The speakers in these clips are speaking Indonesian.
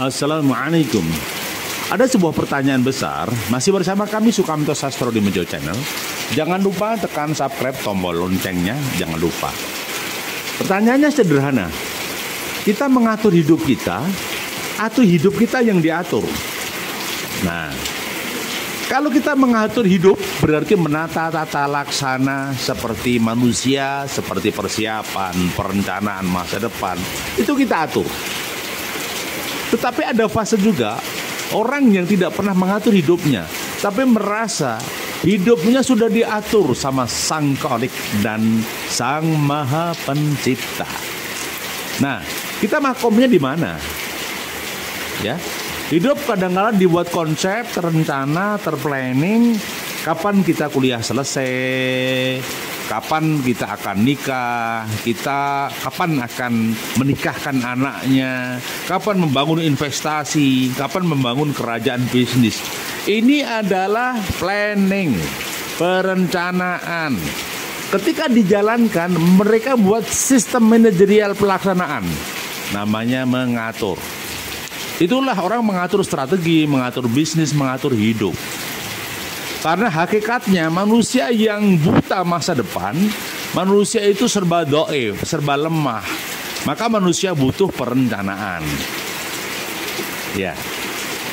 Assalamualaikum. Ada sebuah pertanyaan besar. Masih bersama kami Sukamto Sastro di Mejo Channel. Jangan lupa tekan subscribe, tombol loncengnya. Jangan lupa. Pertanyaannya sederhana. Kita mengatur hidup kita atau hidup kita yang diatur? Nah, kalau kita mengatur hidup berarti menata tata laksana seperti manusia, seperti persiapan, perencanaan masa depan. Itu kita atur. Tetapi ada fase juga orang yang tidak pernah mengatur hidupnya, tapi merasa hidupnya sudah diatur sama Sang Khalik dan Sang Maha Pencipta. Nah, kita makomnya di mana? Ya, hidup kadang-kadang dibuat konsep, terencana, terplanning. Kapan kita kuliah selesai? Kapan kita akan nikah? Kita kapan akan menikahkan anaknya? Kapan membangun investasi? Kapan membangun kerajaan bisnis? Ini adalah planning, perencanaan. Ketika dijalankan, mereka buat sistem manajerial pelaksanaan. Namanya mengatur. Itulah orang mengatur strategi, mengatur bisnis, mengatur hidup. Karena hakikatnya manusia yang buta masa depan, manusia itu serba dhaif, serba lemah. Maka manusia butuh perencanaan. Ya.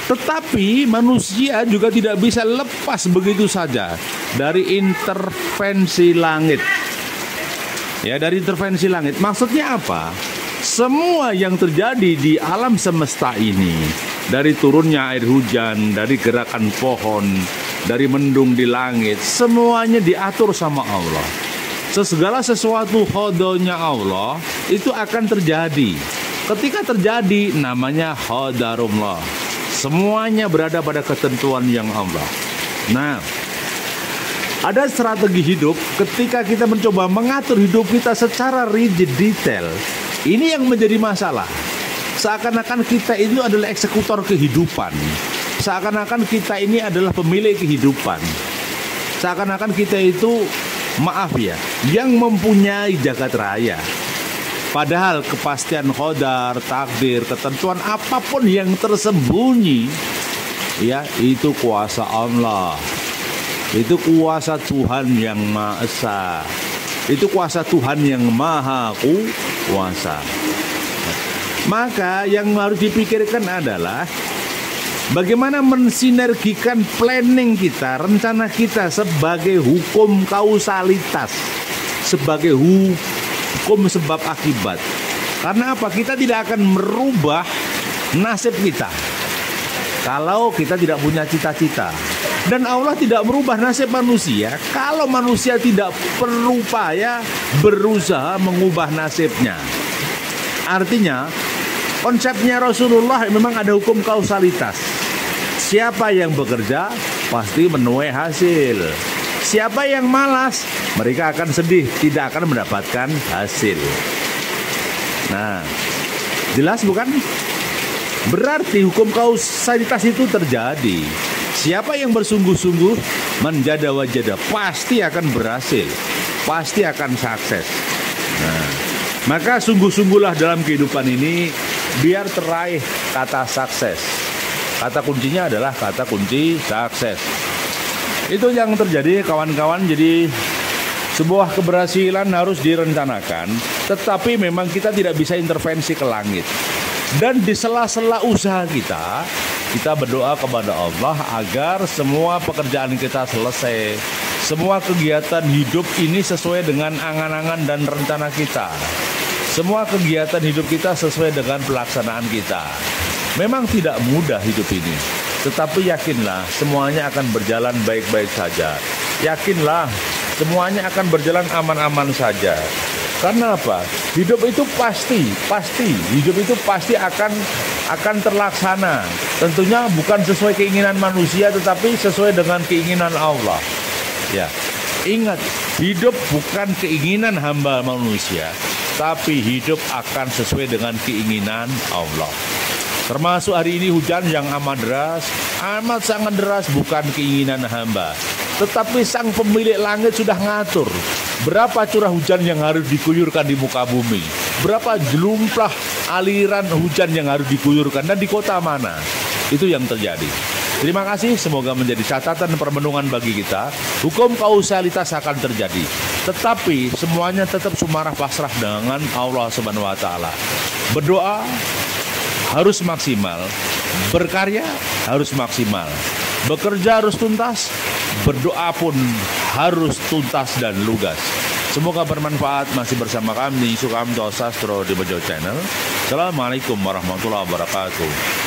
Tetapi manusia juga tidak bisa lepas begitu saja dari intervensi langit. Ya, dari intervensi langit. Maksudnya apa? Semua yang terjadi di alam semesta ini, dari turunnya air hujan, dari gerakan pohon, dari mendung di langit, semuanya diatur sama Allah. Segala sesuatu khodonya Allah itu akan terjadi. Ketika terjadi namanya khodarullah. Semuanya berada pada ketentuan yang Allah. Nah, ada strategi hidup ketika kita mencoba mengatur hidup kita secara rigid detail. Ini yang menjadi masalah. Seakan-akan kita itu adalah eksekutor kehidupan. Seakan-akan kita ini adalah pemilik kehidupan. Seakan-akan kita itu, maaf ya, yang mempunyai jagat raya. Padahal kepastian qadar, takdir, ketentuan apapun yang tersembunyi, ya itu kuasa Allah. Itu kuasa Tuhan yang Maha Esa. Itu kuasa Tuhan yang Maha Kuasa. Maka yang harus dipikirkan adalah bagaimana mensinergikan planning kita, rencana kita sebagai hukum kausalitas, sebagai hukum sebab akibat. Karena apa? Kita tidak akan merubah nasib kita kalau kita tidak punya cita-cita. Dan Allah tidak merubah nasib manusia kalau manusia tidak berupaya berusaha mengubah nasibnya. Artinya, konsepnya Rasulullah memang ada hukum kausalitas. Siapa yang bekerja pasti menuai hasil. Siapa yang malas, mereka akan sedih, tidak akan mendapatkan hasil. Nah, jelas bukan? Berarti hukum kausalitas itu terjadi. Siapa yang bersungguh-sungguh menjada-wajada pasti akan berhasil, pasti akan sukses. Nah, maka sungguh-sungguhlah dalam kehidupan ini biar teraih kata sukses. Kata kuncinya adalah kata kunci sukses. Itu yang terjadi kawan-kawan. Jadi sebuah keberhasilan harus direncanakan, tetapi memang kita tidak bisa intervensi ke langit. Dan di sela-sela usaha kita berdoa kepada Allah agar semua pekerjaan kita selesai. Semua kegiatan hidup ini sesuai dengan angan-angan dan rencana kita. Semua kegiatan hidup kita sesuai dengan pelaksanaan kita. Memang tidak mudah hidup ini, tetapi yakinlah semuanya akan berjalan baik-baik saja. Yakinlah semuanya akan berjalan aman-aman saja. Karena apa? Hidup itu pasti hidup itu pasti akan terlaksana. Tentunya bukan sesuai keinginan manusia, tetapi sesuai dengan keinginan Allah. Ya, ingat, hidup bukan keinginan hamba manusia, tapi hidup akan sesuai dengan keinginan Allah. Termasuk hari ini hujan yang amat deras, amat sangat deras, bukan keinginan hamba, tetapi sang pemilik langit sudah ngatur berapa curah hujan yang harus diguyurkan di muka bumi, berapa jumlah aliran hujan yang harus diguyurkan dan di kota mana. Itu yang terjadi. Terima kasih, semoga menjadi catatan permenungan bagi kita. Hukum kausalitas akan terjadi, tetapi semuanya tetap sumarah pasrah dengan Allah Subhanahu wa taala. Berdoa harus maksimal, berkarya harus maksimal, bekerja harus tuntas, berdoa pun harus tuntas dan lugas. Semoga bermanfaat. Masih bersama kami Sukamto Sastro di Bejo Channel. Assalamualaikum warahmatullahi wabarakatuh.